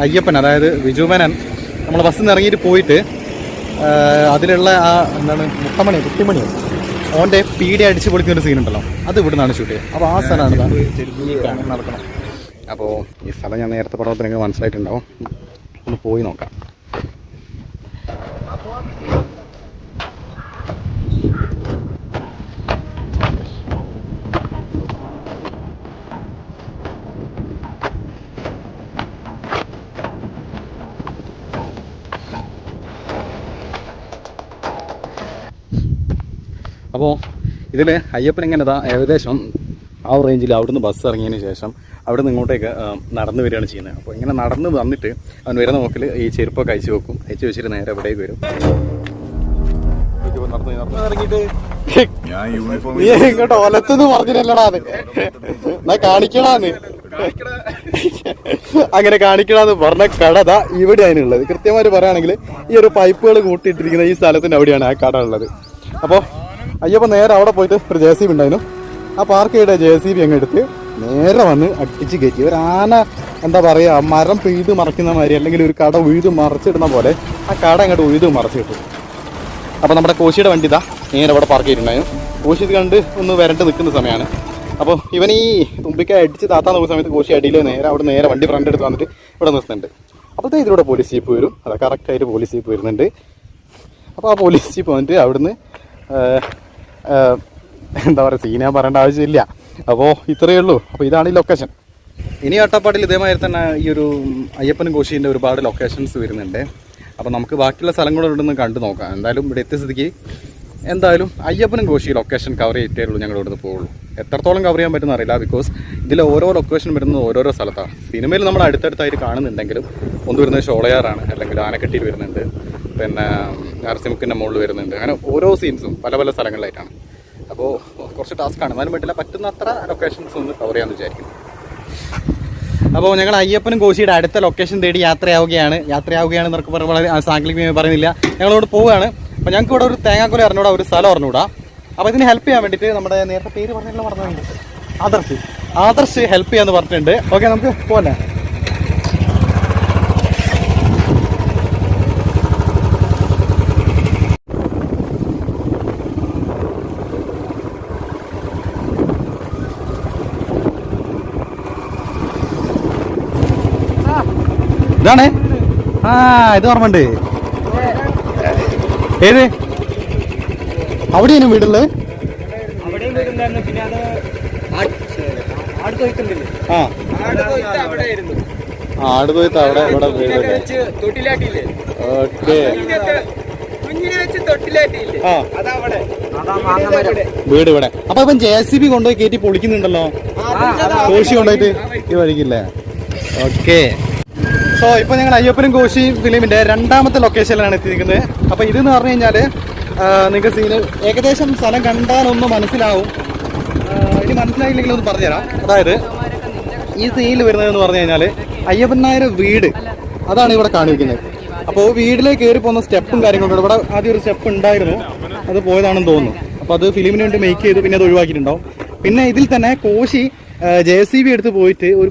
Speaker 1: അയ്യപ്പൻ, അതായത് വിജുമേനൻ നമ്മൾ ബസ്സിൽ നിന്ന് ഇറങ്ങിയിട്ട് പോയിട്ട് അതിലുള്ള ആ എന്താണ് കുട്ടിമണിയോ ഓൻ്റെ പീടി അടിച്ച് പൊളിക്കുന്ന ഒരു സീനുണ്ടല്ലോ, അത് ഇവിടെ നിന്നാണ് ഷൂട്ട് ചെയ്യുക. അപ്പോൾ ആ സ്ഥലമാണ് നടക്കണം. അപ്പോൾ ഈ സ്ഥലം ഞാൻ നേരത്തെ പറഞ്ഞപ്പോൾ നിങ്ങൾക്ക് മനസ്സിലായിട്ടുണ്ടാവും. ഒന്ന് പോയി നോക്കാം. അപ്പോൾ ഇതിൽ അയ്യപ്പൻ എങ്ങനെതാ ഏകദേശം ആ റേഞ്ചിൽ അവിടുന്ന് ബസ് ഇറങ്ങിയതിന് ശേഷം അവിടെ നിന്ന് ഇങ്ങോട്ടേക്ക് നടന്നു വരികയാണ് ചെയ്യുന്നത്. അപ്പോൾ ഇങ്ങനെ നടന്ന് വന്നിട്ട് അവൻ വരുന്ന നോക്കിൽ ഈ ചെരുപ്പൊക്കെ അയച്ചു വെക്കും. അയച്ചു വെച്ചിട്ട് നേരെ എവിടേക്ക് വരും. ഇങ്ങോട്ട് ഒലത്തെന്ന് പറഞ്ഞില്ലടാ, അത് എന്നാ കാണിക്കണാന്ന്, അങ്ങനെ കാണിക്കണമെന്ന് പറഞ്ഞ കട ഇവിടെ അതിനുള്ളത്. കൃത്യമായിട്ട് പറയുകയാണെങ്കിൽ ഈ ഒരു പൈപ്പുകൾ കൂട്ടിയിട്ടിരിക്കുന്ന ഈ സ്ഥലത്തിൻ്റെ അവിടെയാണ് ആ കട ഉള്ളത്. അപ്പോൾ അയ്യപ്പൻ നേരെ അവിടെ പോയിട്ട് ഒരു JCB ഉണ്ടായിരുന്നു. ആ പാർക്ക് ചെയ്ത JCB അങ്ങ് എടുത്ത് നേരെ വന്ന് അടിച്ച് കയറ്റി. ഒരു ആന എന്താ പറയുക മരം പിഴുത് മറക്കുന്ന മാതിരി അല്ലെങ്കിൽ ഒരു കട ഉഴുത് മറച്ചിടുന്ന പോലെ ആ കട അങ്ങോട്ട് ഉഴുത് മറച്ചിട്ടു. അപ്പോൾ നമ്മുടെ കോശിയുടെ വണ്ടി ഇതാ നേരെ അവിടെ പാർക്ക് ചെയ്തിട്ടുണ്ടായിരുന്നു. കോശി ഇത് കണ്ട് ഒന്ന് വരണ്ട് നിൽക്കുന്ന സമയമാണ്. അപ്പോൾ ഇവൻ ഈ തുമ്പിക്ക അടിച്ച് താത്താൻ നോക്കുന്ന സമയത്ത് കോശി അടിയിൽ നേരെ വണ്ടി ഫ്രണ്ട് എടുത്ത് വന്നിട്ട് ഇവിടെ നിർത്തുന്നുണ്ട്. അപ്പോഴത്തെ ഇതിലൂടെ പോലീസ് ജീപ്പ് വരും. അതാ കറക്റ്റായിട്ട് പോലീസ് ജീപ്പ് വരുന്നുണ്ട്. അപ്പോൾ ആ പോലീസ് ജീപ്പ് വന്നിട്ട് അവിടുന്ന് എന്താ പറയുക സീന പറയേണ്ട ആവശ്യമില്ല. അപ്പോൾ ഇത്രയേ ഉള്ളൂ. അപ്പോൾ ഇതാണ് ഈ ലൊക്കേഷൻ. ഇനി അട്ടപ്പാടിയിൽ ഇതേമാതിരി തന്നെ ഈ ഒരു അയ്യപ്പനും കോശീൻ്റെ ഒരുപാട് ലൊക്കേഷൻസ് വരുന്നുണ്ട്. അപ്പോൾ നമുക്ക് ബാക്കിയുള്ള സ്ഥലങ്ങളുണ്ടെന്ന് കണ്ടു നോക്കാം. എന്തായാലും ഇവിടെ എത്തിയ സ്ഥിതിക്ക് എന്തായാലും അയ്യപ്പനും കോശി ലൊക്കേഷൻ കവർ ചെയ്തിട്ടേ ഉള്ളൂ ഞങ്ങൾ ഇവിടുന്ന് പോകുള്ളൂ. എത്രത്തോളം കവർ ചെയ്യാൻ പറ്റുമെന്ന് അറിയില്ല. ബിക്കോസ് ഇതിൽ ഓരോ ലൊക്കേഷൻ വരുന്നത് ഓരോരോ സ്ഥലത്താണ്. സിനിമയിൽ നമ്മൾ അടുത്തടുത്തായിട്ട് കാണുന്നുണ്ടെങ്കിലും ഒന്ന് വരുന്നത് ഷോളയാറാണ്, അല്ലെങ്കിൽ ആനക്കട്ടിയിൽ വരുന്നുണ്ട്, പിന്നെ നരസിംഹക്കിൻ്റെ മുകളിൽ വരുന്നുണ്ട്. അങ്ങനെ ഓരോ സീൻസും പല പല സ്ഥലങ്ങളിലായിട്ടാണ്. അപ്പോൾ കുറച്ച് ടാസ്ക്കാണ്, എന്നാലും പറ്റില്ല, പറ്റുന്ന അത്ര ലൊക്കേഷൻസ് ഒന്ന് കവർ ചെയ്യാമെന്ന് വിചാരിക്കും. അപ്പോൾ ഞങ്ങൾ അയ്യപ്പനും കോശിയുടെ അടുത്ത ലൊക്കേഷൻ തേടി യാത്രയാവുകയാണെന്നൊക്കെ വളരെ സാങ്കല്പികമായി പറയുന്നില്ല, ഞങ്ങളോട് പോവുകയാണ്. അപ്പോൾ ഞങ്ങൾക്ക് ഇവിടെ ഒരു തേങ്ങാക്കൊല അറിഞ്ഞൂടാ, ഒരു സ്ഥലം അറിഞ്ഞൂടാ. അപ്പോൾ ഇതിന് ഹെൽപ്പ് ചെയ്യാൻ വേണ്ടിയിട്ട് നമ്മുടെ നേരത്തെ പേര് പറഞ്ഞല്ലോ, പറഞ്ഞു ആദർശ് ഹെൽപ്പ് ചെയ്യാന്ന് പറഞ്ഞിട്ടുണ്ട്. ഓക്കെ, നമുക്ക് പോകാം. ഇതാണ് ഇത് ഓർമ്മണ്ട്. ഏത് അവിടെയാണ് വീടുള്ളത്? ആട് തൊയ്ത്ത് അവിടെ ഇവിടെ വീട് ഇവിടെ. അപ്പൊ ഇപ്പം JCB കൊണ്ടുപോയി കയറ്റി പൊളിക്കുന്നുണ്ടല്ലോ, കോശി കൊണ്ടുപോയിട്ട് ഈ വഴിക്കില്ലേ? ഓക്കെ. സോ ഇപ്പോൾ ഞങ്ങൾ അയ്യപ്പനും കോശിയും ഫിലിമിൻ്റെ രണ്ടാമത്തെ ലൊക്കേഷനിലാണ് എത്തിയിരിക്കുന്നത്. അപ്പോൾ ഇതെന്ന് പറഞ്ഞു കഴിഞ്ഞാൽ നിങ്ങൾക്ക് സീന് ഏകദേശം സ്ഥലം കണ്ടാലൊന്ന് മനസ്സിലാവും. ഇനി മനസ്സിലായില്ലെങ്കിൽ ഒന്ന് പറഞ്ഞുതരാം. അതായത് ഈ സീനിൽ വരുന്നതെന്ന് പറഞ്ഞു കഴിഞ്ഞാൽ അയ്യപ്പൻ നായരുടെ വീട്, അതാണ് ഇവിടെ കാണിക്കുന്നത്. അപ്പോൾ വീട്ടിലേക്ക് കയറി പോകുന്ന സ്റ്റെപ്പും കാര്യങ്ങളൊക്കെ ഇവിടെ ആദ്യം ഒരു സ്റ്റെപ്പ് ഉണ്ടായിരുന്നു, അത് പോയതാണെന്ന് തോന്നുന്നു. അപ്പോൾ അത് ഫിലിമിന് വേണ്ടി മേക്ക് ചെയ്ത് പിന്നെ അത് ഒഴിവാക്കിയിട്ടുണ്ടാവും. പിന്നെ ഇതിൽ തന്നെ കോശി JCB എടുത്ത് പോയിട്ട് ഒരു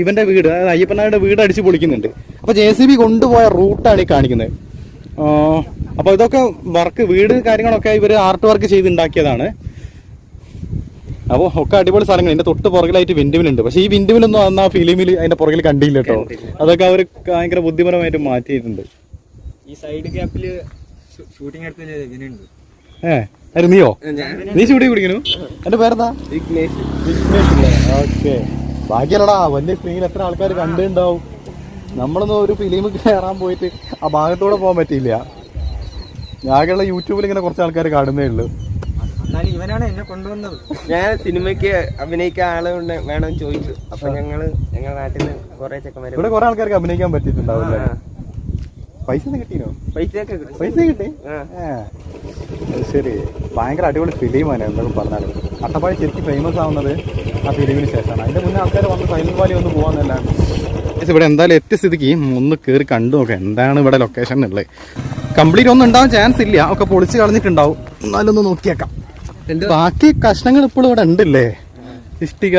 Speaker 1: ഇവന്റെ വീട്, അതായത് അയ്യപ്പനായുടെ വീട് അടിച്ച് പൊളിക്കുന്നുണ്ട്. അപ്പോൾ JCB കൊണ്ടുപോയ റൂട്ടാണ് ഈ കാണിക്കുന്നത്. അപ്പോൾ ഇതൊക്കെ വർക്ക്, വീട് കാര്യങ്ങളൊക്കെ ഇവർ ആർട്ട് വർക്ക് ചെയ്ത് ഉണ്ടാക്കിയതാണ്. അപ്പോൾ ഒക്കെ അടിപൊളി സ്ഥലങ്ങൾ. ഇതിന്റെ തൊട്ട് പുറകിലായിട്ട് വിൻഡുമിലുണ്ട്. പക്ഷേ ഈ വിൻഡുമിലൊന്നും അന്ന് ആ ഫിലിമിൽ അതിന്റെ പുറകിൽ കണ്ടില്ല കേട്ടോ. അതൊക്കെ അവർ ഭയങ്കര ബുദ്ധിപരമായിട്ട് മാറ്റിയിട്ടുണ്ട്.
Speaker 5: ഈ സൈഡ് ഗ്യാപ്പില് ഷൂട്ടിംഗ് എടുത്തിട്ടുണ്ട്.
Speaker 1: അത് നീയോ? നീ ഷൂട്ടിംഗ് പിടിക്കുന്നു? എന്റെ പേരെന്താ? ഓക്കെ. ബാക്കിയല്ലടാ, വലിയ സ്ക്രീനിൽ എത്ര ആൾക്കാർ കണ്ടിട്ടുണ്ടാവും. നമ്മളൊന്നും ഒരു ഫിലിം കയറാൻ പോയിട്ട് ആ ഭാഗത്തൂടെ പോകാൻ പറ്റിയില്ല. ഞാനുള്ള യൂട്യൂബിൽ ഇങ്ങനെ കുറച്ച് ആൾക്കാർ കാണുന്നേ ഉള്ളൂ.
Speaker 5: ഇവനാണ് എന്നെ കൊണ്ടുവന്നത്.
Speaker 6: ഞാൻ സിനിമയ്ക്ക് അഭിനയിക്കാൻ ആളെ വേണമെന്ന് ചോദിച്ചു. അപ്പൊ ഞങ്ങളുടെ നാട്ടിൽ നിന്ന് കുറെ ചെക്കന്മാര്,
Speaker 1: ഇവിടെ കുറെ ആൾക്കാർക്ക് അഭിനയിക്കാൻ പറ്റിയിട്ടുണ്ടാവില്ലേ? പൈസ കിട്ടിയോ? പൈസ കിട്ടി. ശരി. ഭയങ്കര അടിപൊളി ഫിലിമാണ് എന്തൊക്കെ പറഞ്ഞാലും. അട്ടപ്പാടി ശരിക്കും ഫേമസ് ആവുന്നത് ആ ഫിലിമിന് ശേഷമാണ്. അതിന്റെ മുന്നേ ആൾക്കാർ വന്ന് സൈലന്റ് വാലി ഒന്ന് പോകാന്നല്ലാണ്ട്. ഇവിടെ എന്തായാലും എത്തിയ സ്ഥിതിക്ക് ഒന്ന് കയറി കണ്ടു നോക്കാം എന്താണ് ഇവിടെ ലൊക്കേഷൻ ഉള്ളത്. കംപ്ലീറ്റ് ഒന്നും ഉണ്ടാവാൻ ചാൻസ് ഇല്ല, ഒക്കെ പൊളിച്ച് കളഞ്ഞിട്ടുണ്ടാവും. എന്നാലൊന്ന് നോക്കിയേക്കാം. ബാക്കി കഷ്ണങ്ങൾ ഇപ്പോഴും ഇവിടെ ഉണ്ടല്ലേ, ഇഷ്ടിക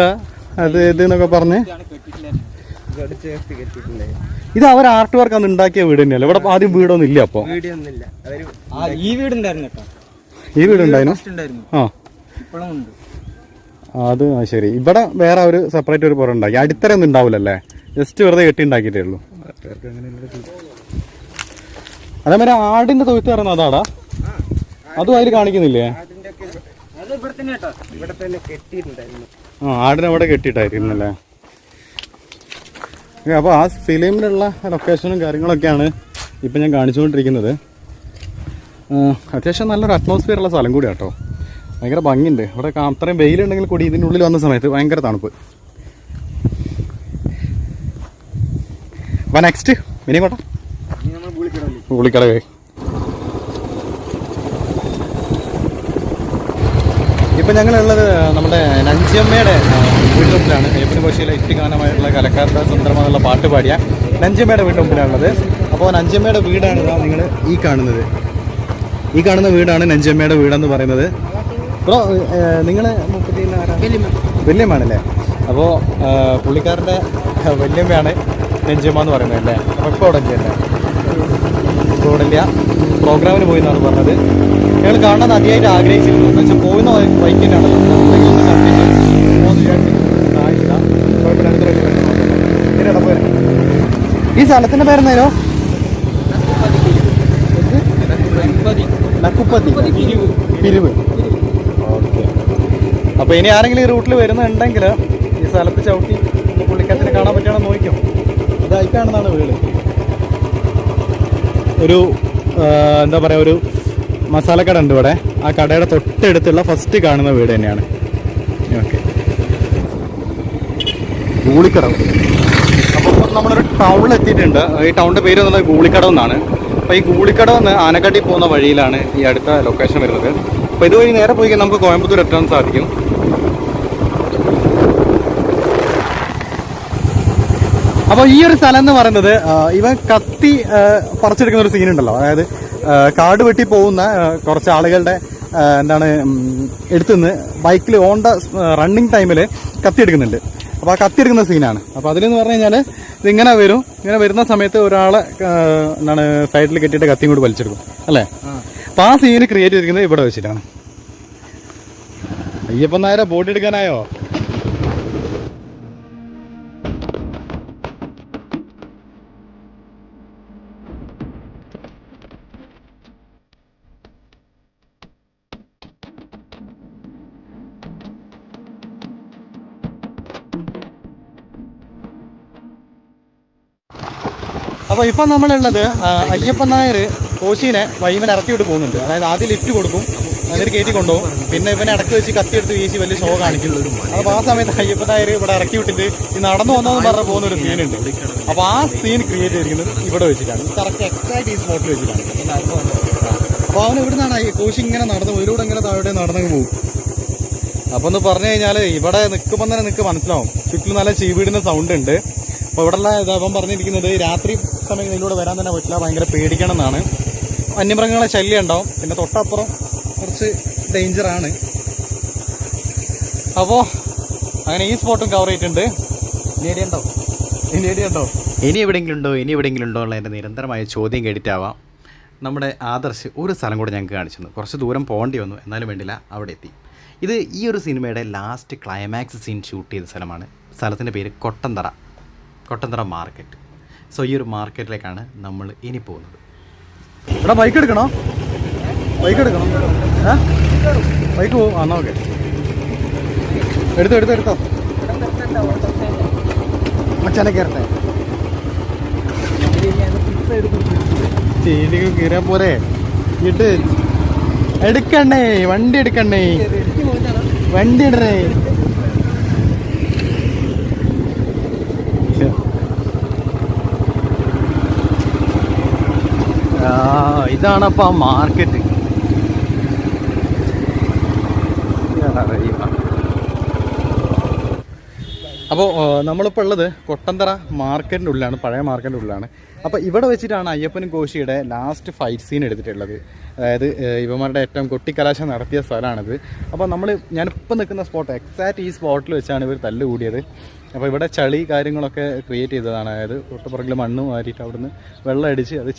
Speaker 1: അത് ഇത് എന്നൊക്കെ പറഞ്ഞ്. ഇത് അവർ ആർട്ട് വർക്ക് അന്ന് ഉണ്ടാക്കിയ വീട് തന്നെയല്ലേ? ഇവിടെ ആദ്യം വീടൊന്നും ഇല്ല. അപ്പൊ
Speaker 5: ഈ വീടുണ്ടായിരുന്നു കേട്ടോ.
Speaker 1: ഈ വീടുണ്ടായിരുന്നു. ആ, അത് ശരി. ഇവിടെ വേറെ ഒരു സെപ്പറേറ്റ് ഒരു പുറം ഉണ്ടാക്കി. അടിത്തറ ഒന്നും ഉണ്ടാവില്ലല്ലേ, ജസ്റ്റ് വെറുതെ കെട്ടി ഉണ്ടാക്കിയിട്ടേ ഉള്ളൂ. അതേമാതിരി ആടിന്റെ തൊഴുത്ത് പറയുന്നത് അതാടാ, അതും അതിൽ കാണിക്കുന്നില്ലേ? ആ, ആടിനവിടെ കെട്ടിയിട്ടായിരുന്നല്ലേ. അപ്പോൾ ആ ഫിലിമിലുള്ള ലൊക്കേഷനും കാര്യങ്ങളൊക്കെയാണ് ഇപ്പം ഞാൻ കാണിച്ചുകൊണ്ടിരിക്കുന്നത്. അത്യാവശ്യം നല്ലൊരു അറ്റ്മോസ്ഫിയറുള്ള സ്ഥലം കൂടി കേട്ടോ. ഭയങ്കര ഭംഗിയുണ്ട് ഇവിടെ. അത്രയും വെയിലുണ്ടെങ്കിൽ കൂടി ഇതിൻ്റെ ഉള്ളിൽ വന്ന സമയത്ത് ഭയങ്കര തണുപ്പ്. അപ്പോൾ നെക്സ്റ്റ് ഇനി കോട്ടെ പുളിക്കട. ഇപ്പം ഞങ്ങളുള്ളത് നമ്മുടെ നഞ്ചിയമ്മയുടെ വീട്ടുമുമ്പിലാണ്. അയ്യപ്പൻ കോശിയിലെ ഇഷ്ടിഗാനമായിട്ടുള്ള കലക്കാരുടെ സുന്ദരമായുള്ള പാട്ട് പാടിയ നഞ്ചിയമ്മയുടെ വീട്ടുമുമ്പിലാണുള്ളത്. അപ്പോൾ നഞ്ചിയമ്മയുടെ വീടാണ് നിങ്ങൾ ഈ കാണുന്നത്. ഈ കാണുന്ന വീടാണ് നഞ്ചിയമ്മയുടെ വീടെന്ന് പറയുന്നത്. അപ്പോൾ നിങ്ങൾ വല്യമ്മയാണല്ലേ? അപ്പോൾ പുള്ളിക്കാരൻ്റെ വല്യമ്മയാണ് നഞ്ചിയമ്മ എന്ന് പറയുന്നത് അല്ലേ? അപ്പോൾ ഇപ്പോൾ അവിടെ അല്ലേ? ഇപ്പോൾ ഇവിടെ ഇല്ല, പ്രോഗ്രാമിന് പോയി എന്നാണ് പറഞ്ഞത്. ഞങ്ങൾ കാണാൻ അതിയായിട്ട് ആഗ്രഹിച്ചിരുന്നു. എന്ന് വെച്ചാൽ പോകുന്ന ബൈക്ക് തന്നെയാണല്ലോ, ഈ സ്ഥലത്തിന്റെ പേരെന്തായാലോ? നക്കുപ്പത്തി പിരിവ്. ഓക്കെ. അപ്പോൾ ഇനി ആരെങ്കിലും ഈ റൂട്ടിൽ വരുന്നുണ്ടെങ്കിൽ ഈ സ്ഥലത്ത് ചവിട്ടി പുള്ളിക്കാരത്തിനെ കാണാൻ പറ്റുകയാണെന്ന് നോക്കും. ഇത് അയക്കാണെന്നാണ് വീട്. ഒരു എന്താ പറയുക, ഒരു മസാലക്കട ഉണ്ട് ഇവിടെ. ആ കടയുടെ തൊട്ടടുത്തുള്ള ഫസ്റ്റ് കാണുന്ന വീട് തന്നെയാണ്. ഓക്കെ. ഗൂളിക്കടവ്. അപ്പോൾ നമ്മളൊരു ടൗണിൽ എത്തിയിട്ടുണ്ട്. ഈ ടൗണിൻ്റെ പേര് വന്നത് ഗൂളിക്കടവ് എന്നാണ്. അപ്പോൾ ഈ ഗൂളിക്കടവ് നിന്ന് ആനക്കാട്ടി പോകുന്ന വഴിയിലാണ് ഈ അടുത്ത ലൊക്കേഷൻ വരുന്നത്.
Speaker 2: അപ്പോൾ ഇതുവഴി നേരെ പോയി കഴിഞ്ഞാൽ നമുക്ക് കോയമ്പത്തൂർ എത്താൻ സാധിക്കും. അപ്പോൾ ഈ ഒരു സ്ഥലം എന്ന് പറയുന്നത് ഇവൻ കത്തി പറിച്ചെടുക്കുന്ന ഒരു സീനുണ്ടല്ലോ, അതായത് കാട് വെട്ടി പോകുന്ന കുറച്ച് ആളുകളുടെ എന്താണ് എടുത്തുനിന്ന് ബൈക്കിൽ ഓൺ ദ റണ്ണിങ് ടൈമിൽ കത്തിയെടുക്കുന്നുണ്ട്. അപ്പോൾ ആ കത്തിയെടുക്കുന്ന സീനാണ്. അപ്പോൾ അതിലെന്ന് പറഞ്ഞു കഴിഞ്ഞാൽ ഇതിങ്ങനെ വരും, ഇങ്ങനെ വരുന്ന സമയത്ത് ഒരാളെ എന്താണ് സൈഡിൽ കെട്ടിയിട്ട് കത്തിയും കൂടി വലിച്ചെടുക്കും അല്ലേ. അപ്പോൾ ആ സീന് ക്രിയേറ്റ് ചെയ്തിരിക്കുന്നത് ഇവിടെ വെച്ചിട്ടാണ്. അയ്യപ്പൻ നായരെ ബോട്ട് എടുക്കാനായോ? അപ്പോൾ ഇപ്പം നമ്മളുള്ളത് അയ്യപ്പൻ നായർ കോശീനെ വൈമൻ ഇറക്കി വിട്ട് പോകുന്നുണ്ട്. അതായത് ആദ്യം ലിഫ്റ്റ് കൊടുക്കും, എന്നിട്ട് കയറ്റി കൊണ്ടുപോകും, പിന്നെ ഇവനെ ഇടയ്ക്ക് വെച്ച് കത്തിയെടുത്ത് വീശി വലിയ ഷോ കാണിക്കും. അപ്പോൾ ആ സമയത്ത് അയ്യപ്പൻ നായർ ഇവിടെ ഇറക്കി വിട്ടിട്ട് ഈ നടന്നു വന്നതെന്ന് പറഞ്ഞ് പോകുന്ന ഒരു സീനുണ്ട്. അപ്പോൾ ആ സീൻ ക്രിയേറ്റ് ചെയ്തിരിക്കുന്നത് ഇവിടെ വെച്ചിട്ടാണ്, കറക്റ്റ് എക്സാക്ട് ഈ സ്പോട്ടിൽ വെച്ചിട്ടാണ്. അപ്പോൾ അവൻ ഇവിടെ നിന്നാണ് കോശി ഇങ്ങനെ നടന്നു, ഇതിലൂടെ ഇങ്ങനെ താഴെ നടന്നങ്ങ് പോകും. അപ്പോൾ ഒന്ന് പറഞ്ഞു കഴിഞ്ഞാൽ ഇവിടെ നിൽക്കുമ്പോൾ തന്നെ നിങ്ങൾക്ക് മനസ്സിലാവും, ചുറ്റിലും നല്ല ചീവീടിൻ്റെ സൗണ്ട് ഉണ്ട്. അപ്പോൾ ഇവിടെയുള്ള ഇതവൻ പറഞ്ഞിരിക്കുന്നത് രാത്രി സമയം ഇതിലൂടെ വരാൻ തന്നെ പറ്റില്ല, ഭയങ്കര പേടിക്കണം എന്നാണ്. വന്യമൃഗങ്ങളെ ശല്യം ഉണ്ടാവും, പിന്നെ തൊട്ടപ്പുറം കുറച്ച് ഡേഞ്ചറാണ്. അപ്പോൾ അങ്ങനെ ഈ സ്പോട്ടും കവർ ചെയ്തിട്ടുണ്ട്. ഇനി എവിടെയെങ്കിലും ഉണ്ടോ ഉള്ള എൻ്റെ നിരന്തരമായ ചോദ്യം കേട്ടിട്ടാവാം നമ്മുടെ ആദർശ് ഒരു സ്ഥലം കൂടെ ഞങ്ങൾക്ക് കാണിച്ചു തന്നു. കുറച്ച് ദൂരം പോകേണ്ടി വന്നു, എന്നാലും വേണ്ടില്ല, അവിടെ എത്തി. ഇത് ഈ ഒരു സിനിമയുടെ ലാസ്റ്റ് ക്ലൈമാക്സ് സീൻ ഷൂട്ട് ചെയ്ത സ്ഥലമാണ്. സ്ഥലത്തിൻ്റെ പേര് കൊട്ടന്തറ മാർക്കറ്റ്. സോ ഈ ഒരു മാർക്കറ്റിലേക്കാണ് നമ്മൾ ഇനി പോകുന്നത്. ഇവിടെ ബൈക്ക് എടുക്കണോ? ബൈക്ക് പോകും. എന്നാൽ ഓക്കെ, എടുത്തോ മച്ചാനെ കയറട്ടെ. ചേലിക്ക് കീറാൻ പോരെ, ഇട്ട് എടുക്കണ്ടേ, വണ്ടി എടുക്കണ്ടേ, വണ്ടി ഇടണേ. ഇതാണപ്പോൾ ആ മാർക്കറ്റ്. അപ്പോൾ നമ്മളിപ്പോൾ ഉള്ളത് കൊട്ടന്തറ മാർക്കറ്റിൻ്റെ ഉള്ളിലാണ്, പഴയ മാർക്കറ്റിൻ്റെ ഉള്ളിലാണ്. അപ്പോൾ ഇവിടെ വെച്ചിട്ടാണ് അയ്യപ്പനും കോശിയുടെ ലാസ്റ്റ് ഫൈറ്റ് സീൻ എടുത്തിട്ടുള്ളത്. അതായത് ഇവന്മാരുടെ ഏറ്റവും കൊട്ടിക്കലാശം നടത്തിയ സ്ഥലമാണിത്. അപ്പോൾ ഞാനിപ്പോൾ നിൽക്കുന്ന സ്പോട്ട് എക്സാക്റ്റ് ഈ സ്പോട്ടിൽ വെച്ചാണ് ഇവർ തല്ല് കൂടിയത്. അപ്പോൾ ഇവിടെ ചളി കാര്യങ്ങളൊക്കെ ക്രിയേറ്റ് ചെയ്തതാണ്. അതായത് തൊട്ടുപുറകിൽ മണ്ണ് മാറ്റിയിട്ട് അവിടുന്ന് വെള്ളം അടിച്ച് അത്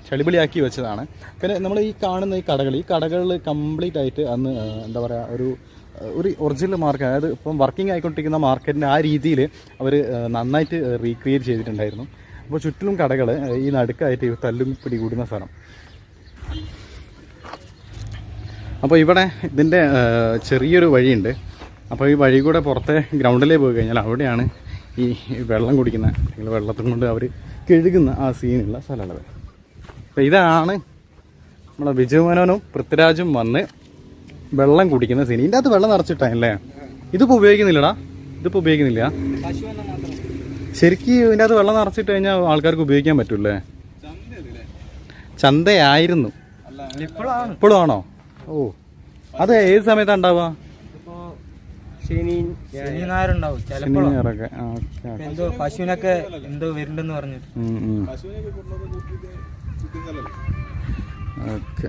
Speaker 2: ചളിപിളിയാക്കി വെച്ചതാണ്. പിന്നെ നമ്മൾ ഈ കാണുന്ന ഈ കടകളിൽ കംപ്ലീറ്റ് ആയിട്ട് അന്ന് എന്താ പറയുക, ഒരു ഒറിജിനൽ മാർക്കറ്റ്, അതായത് ഇപ്പം വർക്കിംഗ് ആയിക്കൊണ്ടിരിക്കുന്ന മാർക്കറ്റിൻ്റെ ആ രീതിയിൽ അവർ നന്നായിട്ട് റീക്രിയേറ്റ് ചെയ്തിട്ടുണ്ടായിരുന്നു. അപ്പോൾ ചുറ്റിലും കടകൾ, ഈ നടുക്കായിട്ട് തല്ലും പിടികൂടുന്ന സ്ഥലം. അപ്പോൾ ഇവിടെ ഇതിൻ്റെ ചെറിയൊരു വഴിയുണ്ട്. അപ്പോൾ ഈ വഴി കൂടെ പുറത്തെ ഗ്രൗണ്ടിലേക്ക് പോയി കഴിഞ്ഞാൽ അവിടെയാണ് ഈ വെള്ളം കുടിക്കുന്ന, അല്ലെങ്കിൽ വെള്ളത്തും കൊണ്ട് അവർ കഴുകുന്ന ആ സീനുള്ള സ്ഥലമുള്ളത്. അപ്പോൾ ഇതാണ് നമ്മളെ വിജയമനോനും പൃഥ്വിരാജും വന്ന് വെള്ളം കുടിക്കുന്ന സീൻ. ഇതിൻ്റെ അകത്ത് വെള്ളം നിറച്ചിട്ടല്ലേ, ഇതിപ്പോൾ ഉപയോഗിക്കുന്നില്ലടാ, ശരിക്കും ഇതിൻ്റെ അകത്ത് വെള്ളം നിറച്ചിട്ട് കഴിഞ്ഞാൽ ആൾക്കാർക്ക് ഉപയോഗിക്കാൻ പറ്റൂല്ലേ? ചന്തയായിരുന്നു, ഇപ്പോഴും ആണോ? ഓ, അത് ഏത് സമയത്താണ് ഉണ്ടാവുക?
Speaker 5: ശനി ഞായറുണ്ടാവും ചിലപ്പോഴൊക്കെ. എന്തോ പശുവിനൊക്കെ എന്തോ വരുന്നുണ്ടെന്ന് പറഞ്ഞു.
Speaker 2: ഓക്കെ.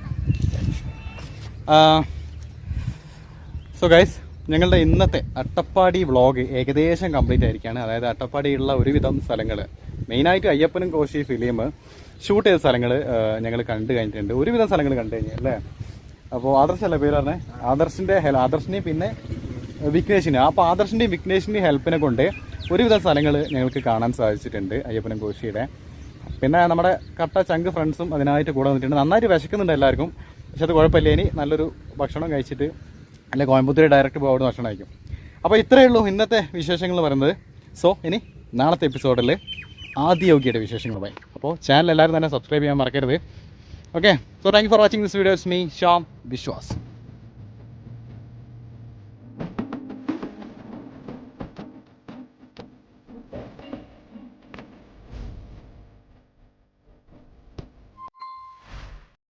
Speaker 2: സോ ഗൈസ്, ഞങ്ങളുടെ ഇന്നത്തെ അട്ടപ്പാടി വ്ളോഗ് ഏകദേശം കംപ്ലീറ്റ് ആയിരിക്കുകയാണ്. അതായത് അട്ടപ്പാടിയുള്ള ഒരുവിധം സ്ഥലങ്ങൾ, മെയിനായിട്ട് അയ്യപ്പനും കോശി ഫിലിം ഷൂട്ട് ചെയ്ത സ്ഥലങ്ങൾ ഞങ്ങൾ കണ്ടു കഴിഞ്ഞിട്ടുണ്ട്. ഒരുവിധം സ്ഥലങ്ങൾ കണ്ടു കഴിഞ്ഞാൽ അല്ലേ. അപ്പോൾ ആദർശല്ലേ പേര് പറഞ്ഞത്, ആദർശിനെയും പിന്നെ വിഘ്നേഷിനെ. അപ്പോൾ ആദർശിൻ്റെയും വിഘ്നേഷിൻ്റെയും ഹെൽപ്പിനെ കൊണ്ട് ഒരുവിധം സ്ഥലങ്ങൾ ഞങ്ങൾക്ക് കാണാൻ സാധിച്ചിട്ടുണ്ട് അയ്യപ്പനും കോശിയുടെ. പിന്നെ നമ്മുടെ കട്ട ചങ്ക് ഫ്രണ്ട്സും അതിനായിട്ട് കൂടെ വന്നിട്ടുണ്ട്. നന്നായിട്ട് വിശക്കുന്നുണ്ട് എല്ലാവർക്കും, പക്ഷെ അത് കുഴപ്പമില്ല. ഇനി നല്ലൊരു ഭക്ഷണം കഴിച്ചിട്ട് അല്ലെ കോയമ്പത്തൂർ ഡയറക്റ്റ് പോയി അവിടെ ഭക്ഷണം കഴിക്കും. അപ്പോൾ ഇത്രയേ ഉള്ളൂ ഇന്നത്തെ വിശേഷങ്ങൾ പറയുന്നത്. സോ ഇനി നാളത്തെ എപ്പിസോഡിൽ ആദിയോഗിയുടെ വിശേഷങ്ങളുമായി. അപ്പോൾ ചാനൽ എല്ലാവരും തന്നെ സബ്സ്ക്രൈബ് ചെയ്യാൻ മറക്കരുത്. Okay, so thank you for watching this video. It's me Shyam Vishwas.